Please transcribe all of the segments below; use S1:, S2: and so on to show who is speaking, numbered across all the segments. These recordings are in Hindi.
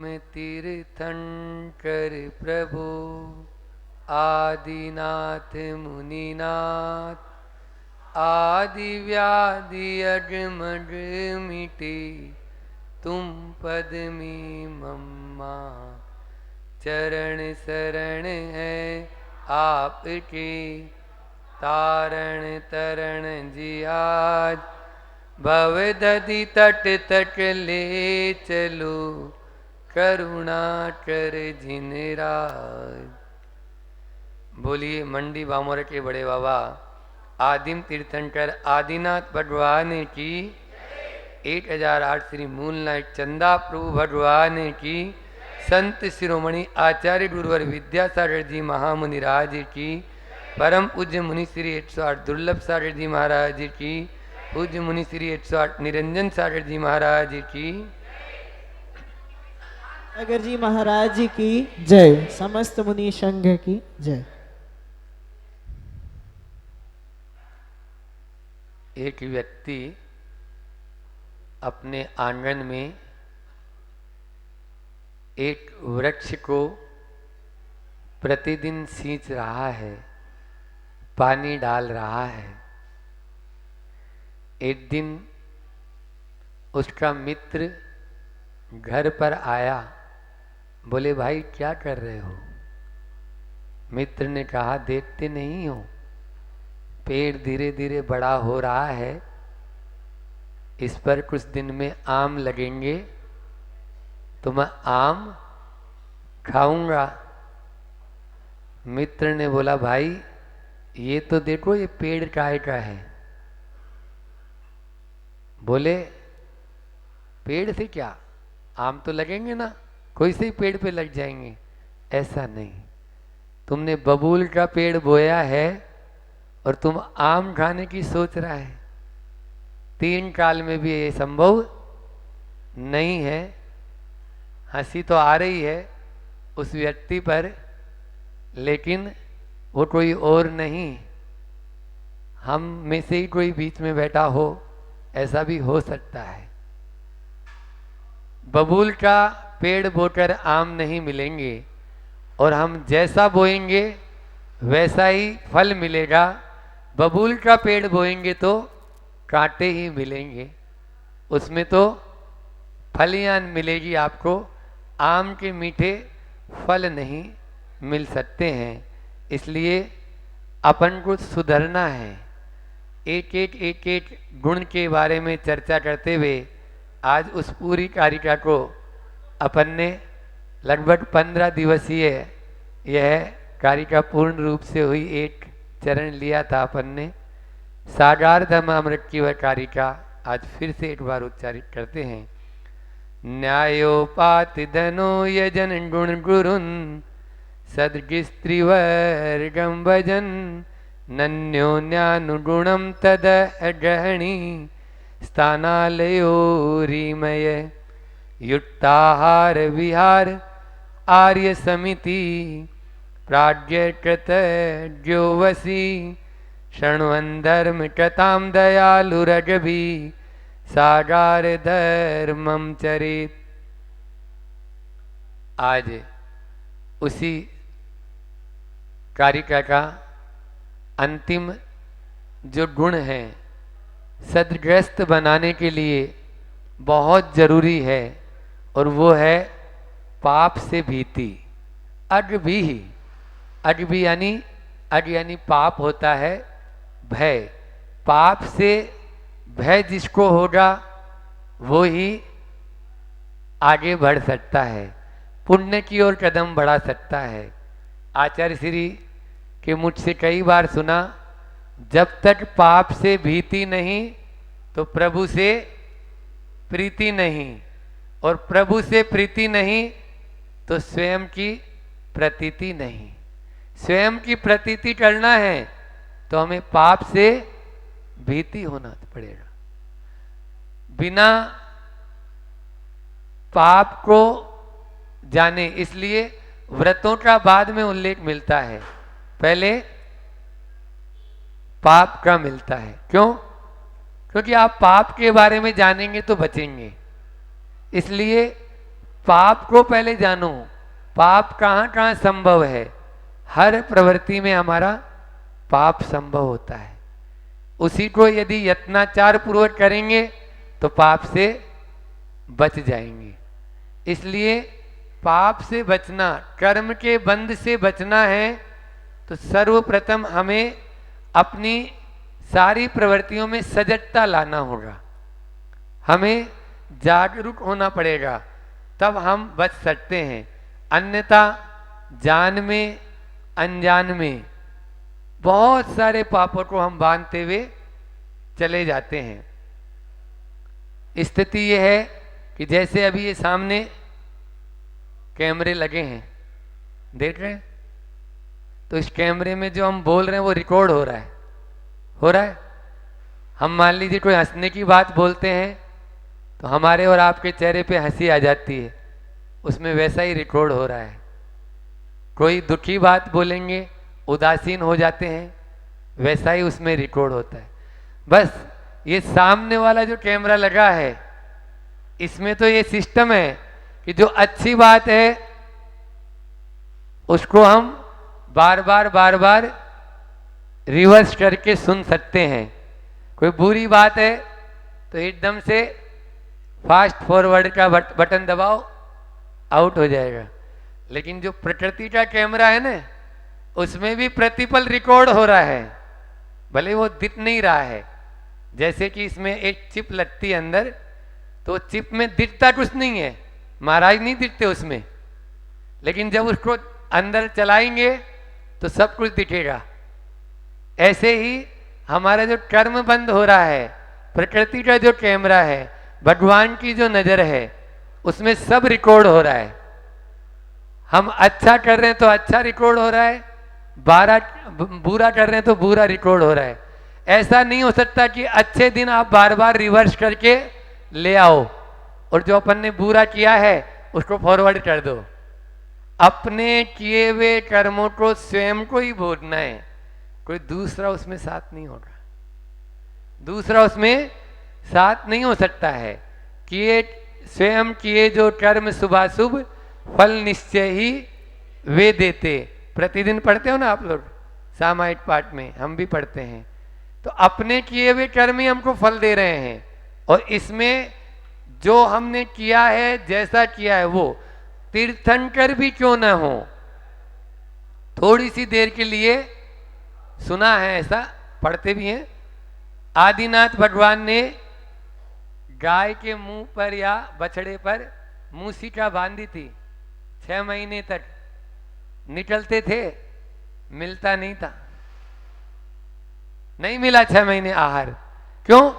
S1: में तीर्थंकर प्रभु आदिनाथ मुनिनाथ आदि व्याधि अजमज मिटे तुम पद्मी मम्मा चरण शरण है आपके तारण तरण जी आज भव दधि तट तट ले चलो करुणा कर जिनराज। बोलिए मंडी बामोर के बड़े बाबा आदिम तीर्थंकर आदिनाथ भगवान की 1008 श्री मूलनाथ चंदा प्रभु भगवान की संत शिरोमणि आचार्य गुरुवर विद्यासागर जी महामुनि राज की परम पूज्य मुनि श्री 108 दुर्लभ सागर जी महाराज की पूज्य मुनि श्री 108 निरंजन सागर जी महाराज की
S2: सागर जी महाराज जी की जय। समस्त मुनि संघ की जय।
S1: एक व्यक्ति अपने आंगन में एक वृक्ष को प्रतिदिन सींच रहा है, पानी डाल रहा है। एक दिन उसका मित्र घर पर आया, बोले भाई क्या कर रहे हो? मित्र ने कहा देखते नहीं हो पेड़ धीरे धीरे बड़ा हो रहा है, इस पर कुछ दिन में आम लगेंगे तो मैं आम खाऊंगा। मित्र ने बोला भाई ये तो देखो ये पेड़ काय का है। बोले पेड़ से क्या आम तो लगेंगे ना, कोई से ही पेड़ पे लग जाएंगे। ऐसा नहीं, तुमने बबूल का पेड़ बोया है और तुम आम खाने की सोच रहा है। 3 काल में भी ये संभव नहीं है। हंसी तो आ रही है उस व्यक्ति पर, लेकिन वो कोई और नहीं, हम में से ही कोई बीच में बैठा हो, ऐसा भी हो सकता है। बबूल का पेड़ बोकर आम नहीं मिलेंगे और हम जैसा बोएंगे वैसा ही फल मिलेगा। बबूल का पेड़ बोएंगे तो कांटे ही मिलेंगे, उसमें तो फलियां मिलेगी आपको, आम के मीठे फल नहीं मिल सकते हैं। इसलिए अपन को सुधरना है। एक एक गुण के बारे में चर्चा करते हुए आज उस पूरी कारिका को अपन ने लगभग 15 दिवसीय यह कारिका पूर्ण रूप से हुई। एक चरण लिया था अपन ने, सागार धर्मामृत की वह कारिका आज फिर से एक बार उच्चारित करते हैं। न्यायोपात धनो यजन गुण गुरुन सदगिस्त्रिवर्गम भजन नन्योन्यानुगुणम तद अगहणी स्थानालयोरिमय युक्ताहार विहार आर्य समिति प्राज्ञकृत ज्योवसी शृण्वन् धर्म कथाम दयालुरगभी सागार धर्मम चरित। आज उसी कारिका का अंतिम जो गुण है सदग्रस्त बनाने के लिए बहुत जरूरी है, और वो है पाप से भीति। अग भी यानी पाप होता है भय। पाप से भय जिसको होगा वो ही आगे बढ़ सकता है, पुण्य की ओर कदम बढ़ा सकता है। आचार्य श्री के मुझसे कई बार सुना, जब तक पाप से भीति नहीं तो प्रभु से प्रीति नहीं, और प्रभु से प्रीति नहीं तो स्वयं की प्रतीति नहीं। स्वयं की प्रतीति करना है तो हमें पाप से भीति होना पड़ेगा। बिना पाप को जाने, इसलिए व्रतों का बाद में उल्लेख मिलता है, पहले पाप का मिलता है। क्यों? क्योंकि आप पाप के बारे में जानेंगे तो बचेंगे। इसलिए पाप को पहले जानो, पाप कहाँ कहाँ संभव है। हर प्रवृत्ति में हमारा पाप संभव होता है। उसी को यदि यत्नाचार पूर्वक करेंगे तो पाप से बच जाएंगे। इसलिए पाप से बचना, कर्म के बंध से बचना है तो सर्वप्रथम हमें अपनी सारी प्रवृत्तियों में सजगता लाना होगा, हमें जागरूक होना पड़ेगा, तब हम बच सकते हैं। अन्यथा जान में अनजान में बहुत सारे पापों को हम बांधते हुए चले जाते हैं। स्थिति यह है कि जैसे अभी ये सामने कैमरे लगे हैं, देख रहे हैं, तो इस कैमरे में जो हम बोल रहे हैं वो रिकॉर्ड हो रहा है, हो रहा है। हम मान लीजिए कोई हंसने की बात बोलते हैं तो हमारे और आपके चेहरे पे हंसी आ जाती है, उसमें वैसा ही रिकॉर्ड हो रहा है। कोई दुखी बात बोलेंगे, उदासीन हो जाते हैं, वैसा ही उसमें रिकॉर्ड होता है। बस ये सामने वाला जो कैमरा लगा है, इसमें तो ये सिस्टम है कि जो अच्छी बात है उसको हम बार बार रिवर्स करके सुन सकते हैं। कोई बुरी बात है तो एकदम से फास्ट फॉरवर्ड का बटन दबाओ, आउट हो जाएगा। लेकिन जो प्रकृति का कैमरा है ना, उसमें भी प्रतिपल रिकॉर्ड हो रहा है, भले वो दिख नहीं रहा है। जैसे कि इसमें एक चिप लगती है अंदर, तो चिप में दिखता कुछ नहीं है, महाराज नहीं दिखते उसमें, लेकिन जब उसको अंदर चलाएंगे तो सब कुछ दिखेगा। ऐसे ही हमारा जो कर्म बंद हो रहा है, प्रकृति का जो कैमरा है, भगवान की जो नजर है, उसमें सब रिकॉर्ड हो रहा है। हम अच्छा कर रहे हैं तो अच्छा रिकॉर्ड हो रहा है, बुरा कर रहे हैं तो बुरा रिकॉर्ड हो रहा है। ऐसा नहीं हो सकता कि अच्छे दिन आप बार बार रिवर्स करके ले आओ और जो अपन ने बुरा किया है उसको फॉरवर्ड कर दो। अपने किए हुए कर्मों को स्वयं को ही भोगना है, कोई दूसरा उसमें साथ नहीं होगा, दूसरा उसमें साथ नहीं हो सकता है। किए स्वयं किए जो कर्म शुभाशुभ फल निश्चय ही वे देते। प्रतिदिन पढ़ते हो ना आप लोग, सामायिक पाठ में हम भी पढ़ते हैं। तो अपने किए हुए कर्म ही हमको फल दे रहे हैं, और इसमें जो हमने किया है, जैसा किया है, वो तीर्थंकर भी क्यों ना हो, थोड़ी सी देर के लिए सुना है, ऐसा पढ़ते भी हैं। आदिनाथ भगवान ने गाय के मुंह पर या बछड़े पर मूसिका बांधी थी, 6 महीने तक निकलते थे, मिलता नहीं था, नहीं मिला 6 महीने आहार। क्यों?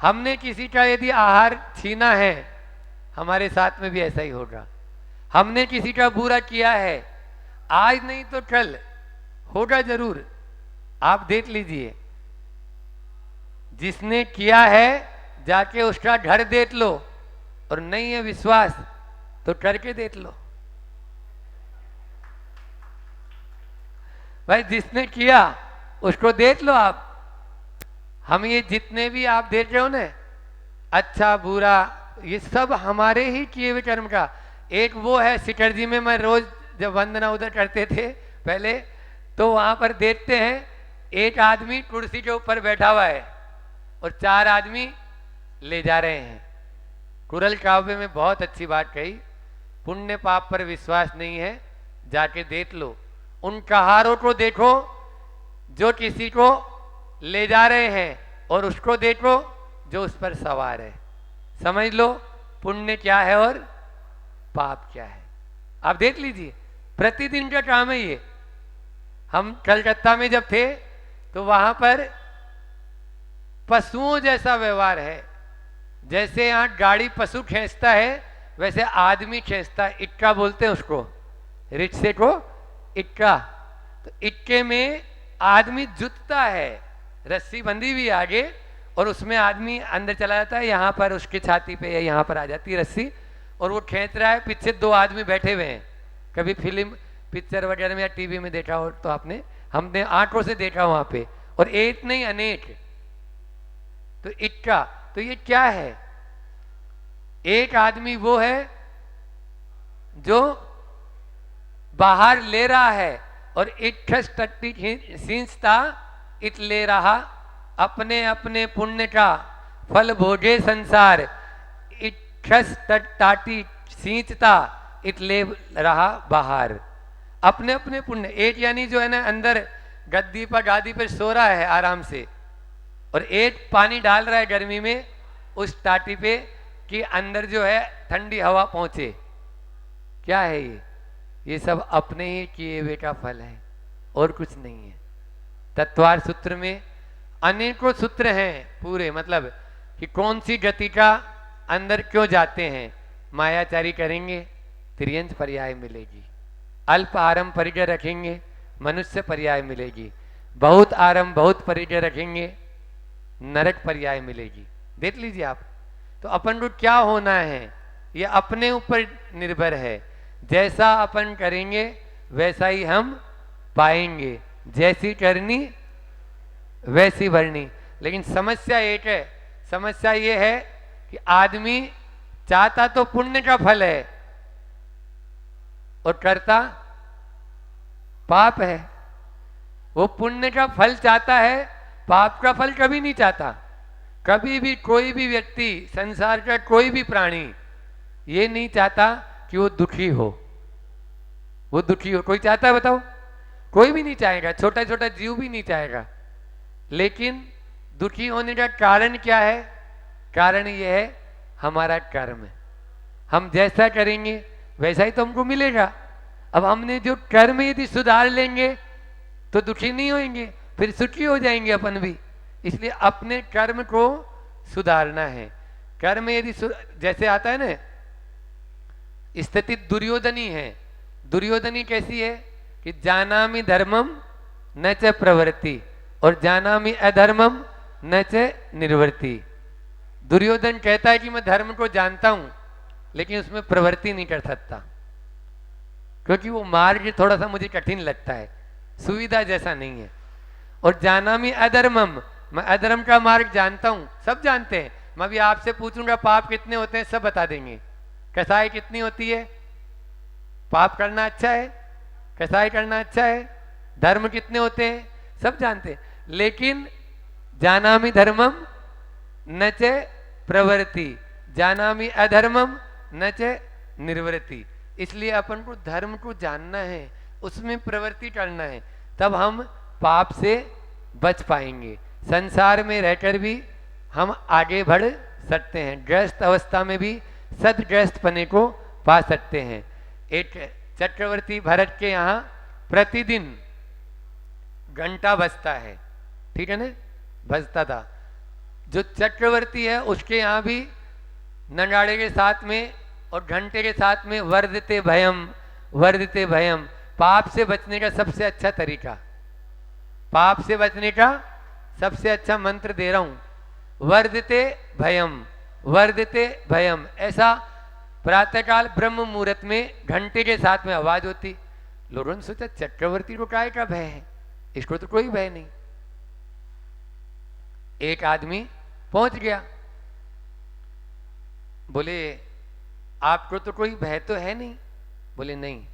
S1: हमने किसी का यदि आहार छीना है, हमारे साथ में भी ऐसा ही होगा। हमने किसी का बुरा किया है, आज नहीं तो कल होगा जरूर। आप देख लीजिए, जिसने किया है जाके उसका घर देख लो, और नहीं है विश्वास तो करके देख लो। भाई जिसने किया उसको देख लो आप। हम ये जितने भी आप देख रहे हो ना, अच्छा बुरा, ये सब हमारे ही किए हुए कर्म का। एक वो है शिखर जी में, मैं रोज जब वंदना उधर करते थे पहले, तो वहां पर देखते हैं एक आदमी कुर्सी के ऊपर बैठा हुआ है और 4 आदमी ले जा रहे हैं। कुरल काव्य में बहुत अच्छी बात कही, पुण्य पाप पर विश्वास नहीं है, जाके देख लो। उन कहारों को देखो जो किसी को ले जा रहे हैं, और उसको देखो जो उस पर सवार है। समझ लो पुण्य क्या है और पाप क्या है। आप देख लीजिए, प्रतिदिन का काम है ये। हम कलकत्ता में जब थे तो वहां पर पशुओं जैसा व्यवहार है। जैसे यहाँ गाड़ी पशु खींचता है, वैसे आदमी खींचता है। इक्का बोलते हैं उसको, रिक्शे को इक्का। तो इक्के में आदमी जुतता है, रस्सी बंधी हुई आगे, और उसमें आदमी अंदर चला जाता है, यहाँ पर उसकी छाती पे या यहाँ पर आ जाती है रस्सी, और वो खींच रहा है, पीछे 2 आदमी बैठे हुए हैं। कभी फिल्म पिक्चर वगैरह में या टीवी में देखा हो तो आपने, हमने आंखों से देखा वहां पे, और एक नहीं अनेक। तो इक्का, तो ये क्या है? एक आदमी वो है जो बाहर ले रहा है, और इच्छस टट्टी सींचता इत ले रहा अपने अपने पुण्य का फल भोगे संसार। इच्छस टाटी सींचता इत ले रहा बाहर अपने अपने पुण्य। एक यानी जो है ना अंदर गद्दी पर गादी पर सो रहा है आराम से, और एक पानी डाल रहा है गर्मी में उस टाटी पे कि अंदर जो है ठंडी हवा पहुंचे। क्या है ये सब अपने ही किए हुए का फल है और कुछ नहीं है। तत्वार सूत्र में अनेकों सूत्र हैं पूरे, मतलब कि कौन सी गति का अंदर क्यों जाते हैं। मायाचारी करेंगे त्रियंश पर्याय मिलेगी, अल्प आरंभ परिचय रखेंगे मनुष्य पर्याय मिलेगी, बहुत आरंभ बहुत परिचय रखेंगे नरक पर्याय मिलेगी। देख लीजिए आप। तो अपन को क्या होना है ये अपने ऊपर निर्भर है। जैसा अपन करेंगे वैसा ही हम पाएंगे, जैसी करनी वैसी भरनी। लेकिन समस्या एक है, समस्या ये है कि आदमी चाहता तो पुण्य का फल है और करता पाप है। वो पुण्य का फल चाहता है, पाप का फल कभी नहीं चाहता। कभी भी कोई भी व्यक्ति, संसार का कोई भी प्राणी ये नहीं चाहता कि वो दुखी हो, वो दुखी हो। कोई चाहता है बताओ? कोई भी नहीं चाहेगा, छोटा छोटा जीव भी नहीं चाहेगा। लेकिन दुखी होने का कारण क्या है? कारण ये है हमारा कर्म। हम जैसा करेंगे वैसा ही तो हमको मिलेगा। अब हमने जो कर्म यदि सुधार लेंगे तो दुखी नहीं होंगे, फिर सुखी हो जाएंगे अपन भी। इसलिए अपने कर्म को सुधारना है। कर्म यदि जैसे आता है ना, स्थिति दुर्योधनी है। दुर्योधनी कैसी है कि जानामि धर्मम न च प्रवृत्ति और जानामि अधर्मम न च निर्वृत्ति। दुर्योधन कहता है कि मैं धर्म को जानता हूं लेकिन उसमें प्रवृत्ति नहीं कर सकता, क्योंकि वो मार्ग थोड़ा सा मुझे कठिन लगता है, सुविधा जैसा नहीं है। और जानामि अधर्मम, मैं अधर्म का मार्ग जानता हूं। सब जानते हैं। मैं भी आपसे पूछूंगा पाप कितने होते हैं, सब बता देंगे। कसाई कितनी होती है? पाप करना अच्छा है, कसाई करना अच्छा है। धर्म कितने होते हैं, सब जानते हैं। लेकिन जानामि धर्मम न च प्रवृत्ति, जानामि अधर्मम न च निर्वृत्ति। इसलिए अपन को धर्म को जानना है, उसमें प्रवृत्ति करना है, तब हम पाप से बच पाएंगे। संसार में रहकर भी हम आगे बढ़ सकते हैं, ग्रस्त अवस्था में भी सदग्रस्त पने को पा सकते हैं। एक चक्रवर्ती भरत के यहाँ प्रतिदिन घंटा बजता है, ठीक है ना, बजता था। जो चक्रवर्ती है उसके यहाँ भी नगाड़े के साथ में और घंटे के साथ में वर्धते भयम, वर्धते भयम। पाप से बचने का सबसे अच्छा तरीका, पाप से बचने का सबसे अच्छा मंत्र दे रहा हूं, वर्धते भयम, वर्धते भयम। ऐसा प्रातःकाल ब्रह्म मुहूर्त में घंटे के साथ में आवाज होती। लोगों ने सोचा चक्रवर्ती को काय का भय है, इसको तो कोई भय नहीं। एक आदमी पहुंच गया, बोले आपको तो कोई भय तो है नहीं? बोले नहीं,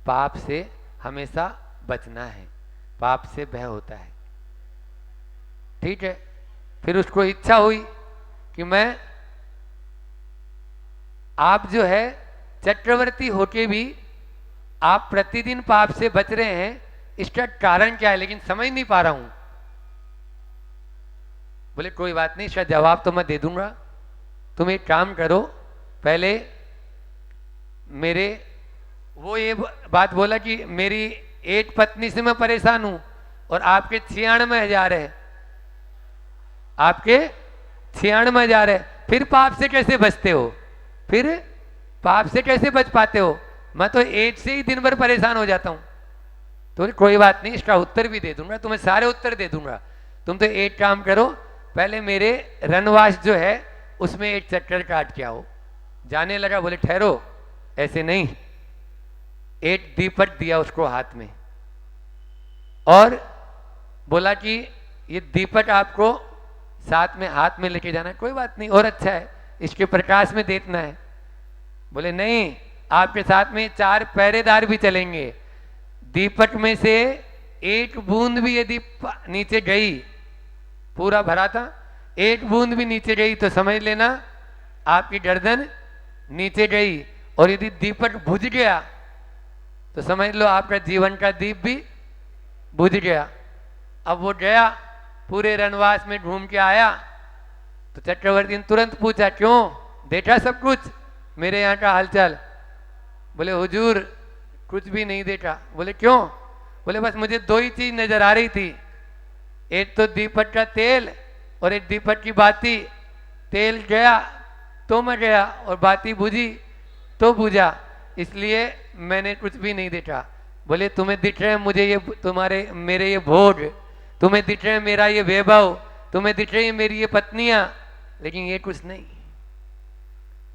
S1: पाप से हमेशा बचना है, पाप से भय होता है। ठीक है। फिर उसको इच्छा हुई कि मैं, आप जो है चक्रवर्ती होके भी आप प्रतिदिन पाप से बच रहे हैं, इसका कारण क्या है? लेकिन समझ नहीं पा रहा हूं। बोले कोई बात नहीं, इसका जवाब तो मैं दे दूंगा। तुम एक काम करो, पहले मेरे, वो ये बात बोला कि मेरी एक पत्नी से मैं परेशान हूं और आपके 96,000 है, आपके 96,000 है, फिर पाप से कैसे बचते हो? फिर पाप से कैसे बच पाते हो? मैं तो एक से ही दिन भर परेशान हो जाता हूं। तो कोई बात नहीं, इसका उत्तर भी दे दूंगा, तुम्हें सारे उत्तर दे दूंगा। तुम तो एक काम करो, पहले मेरे रनवास जो है उसमें एक चक्कर काट के आओ। जाने लगा। बोले ठहरो, ऐसे नहीं। एक दीपक दिया उसको हाथ में और बोला कि ये दीपक आपको साथ में हाथ में लेके जाना है। कोई बात नहीं, और अच्छा है, इसके प्रकाश में देखना है। बोले नहीं, आपके साथ में 4 पहरेदार भी चलेंगे। दीपक में से एक बूंद भी यदि नीचे गई, पूरा भरा था, एक बूंद भी नीचे गई तो समझ लेना आपकी गर्दन नीचे गई। और यदि दीपक बुझ गया तो समझ लो आपका जीवन का दीप भी बुझ गया। अब वो गया, पूरे रणवास में घूम के आया, तो चक्रवर्ती ने तुरंत पूछा, क्यों, देखा सब कुछ मेरे यहाँ का हालचाल? बोले हुजूर कुछ भी नहीं देखा। बोले क्यों? बोले बस मुझे 2 ही चीज नजर आ रही थी, एक तो दीपक का तेल और एक दीपक की बाती। तेल गया तो मैं गया और बाती बुझी तो बुझा, इसलिए मैंने कुछ भी नहीं देखा। बोले तुम्हें दिख रहे हैं मुझे ये तुम्हारे मेरे ये भोग, तुम्हें दिख रहे हैं मेरा ये वैभव, तुम्हें दिख रही है मेरी ये पत्नियां, लेकिन ये कुछ नहीं।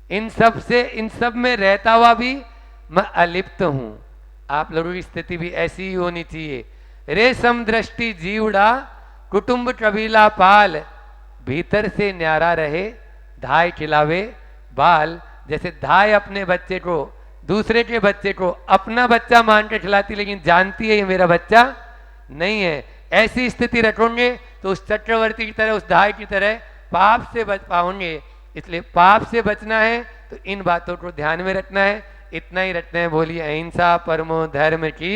S1: इन सब में रहता हुआ भी मैं अलिप्त हूं। आप लोगों की स्थिति भी ऐसी ही होनी चाहिए। रेशम दृष्टि जीवड़ा कुटुंब कबीला पाल, भीतर से न्यारा रहे धाय खिलावे बाल। जैसे धाय अपने बच्चे को, दूसरे के बच्चे को अपना बच्चा मान के खिलाती, लेकिन जानती है ये मेरा बच्चा नहीं है। ऐसी स्थिति रखोगे तो उस चक्रवर्ती की तरह, उस धाय की तरह पाप से बच पाओगे। इसलिए पाप से बचना है तो इन बातों को ध्यान में रखना है। इतना ही रखते हैं। बोलिए अहिंसा परमो धर्म की